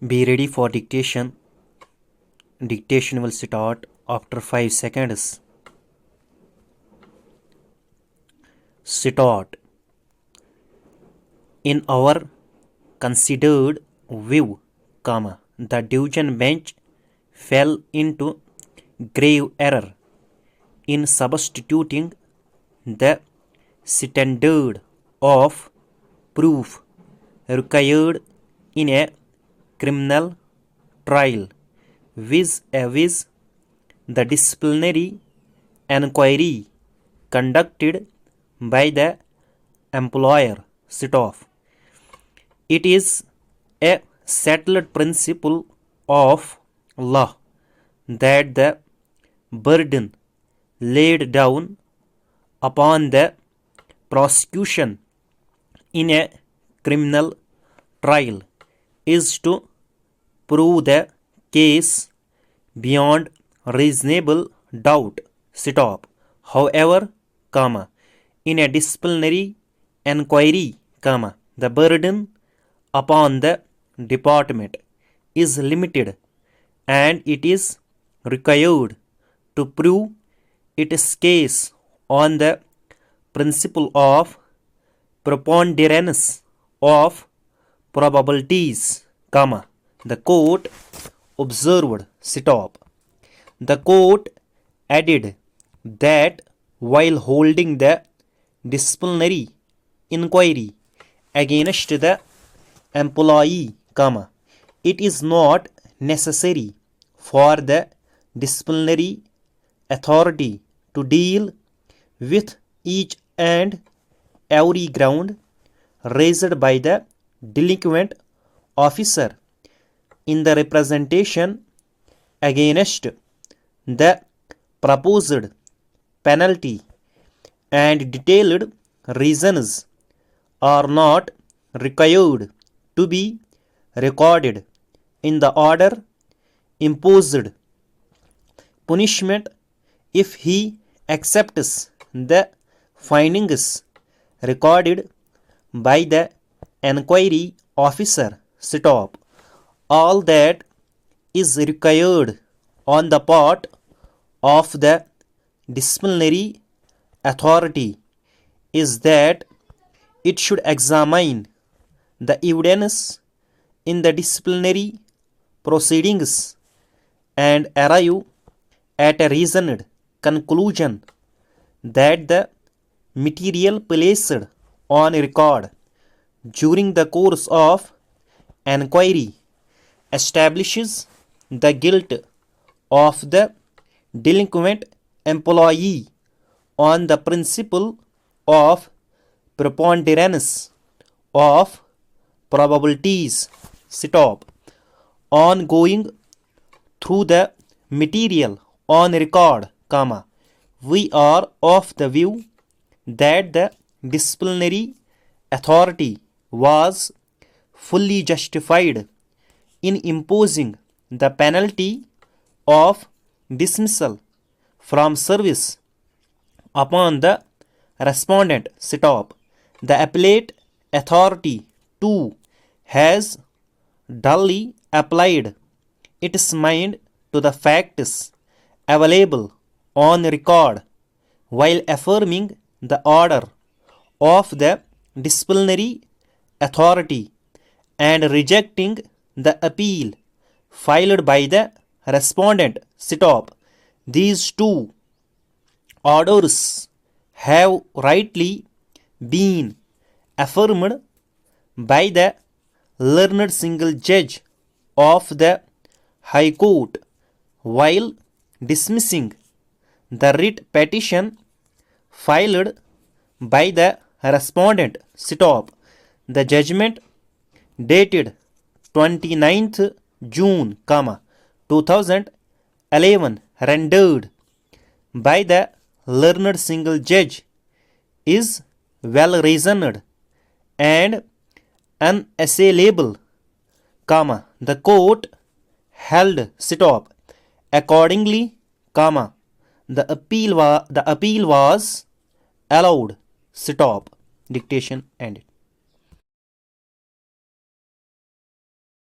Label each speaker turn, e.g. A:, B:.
A: Be ready for dictation. Dictation will start after 5 seconds. Start. In our considered view, the division bench fell into grave error in substituting the standard of proof required in a criminal trial vis-a-vis the disciplinary enquiry conducted by the employer staff. It is a settled principle of law that the burden laid down upon the prosecution in a criminal trial is to prove the case beyond reasonable doubt. However, in a disciplinary enquiry, the burden upon the department is limited and it is required to prove its case on the principle of preponderance of probabilities, the court observed. The court added that while holding the disciplinary inquiry against the employee, it is not necessary for the disciplinary authority to deal with each and every ground raised by the delinquent officer in the representation against the proposed penalty, and detailed reasons are not required to be recorded in the order imposed punishment if he accepts the findings recorded by the enquiry officer. All that is required on the part of the disciplinary authority is that it should examine the evidence in the disciplinary proceedings and arrive at a reasoned conclusion that the material placed on record during the course of enquiry establishes the guilt of the delinquent employee on the principle of preponderance of probabilities. On going through the material on record, we are of the view that the disciplinary authority was fully justified in imposing the penalty of dismissal from service upon the respondent. The appellate authority too has duly applied its mind to the facts available on record while affirming the order of the disciplinary authority and rejecting the appeal filed by the respondent. These two orders have rightly been affirmed by the learned single judge of the High Court while dismissing the writ petition filed by the respondent. The judgment dated 29th June, 2011 rendered by the learned single judge is well reasoned and unassailable, the court held. Accordingly, the appeal was allowed. Dictation ended.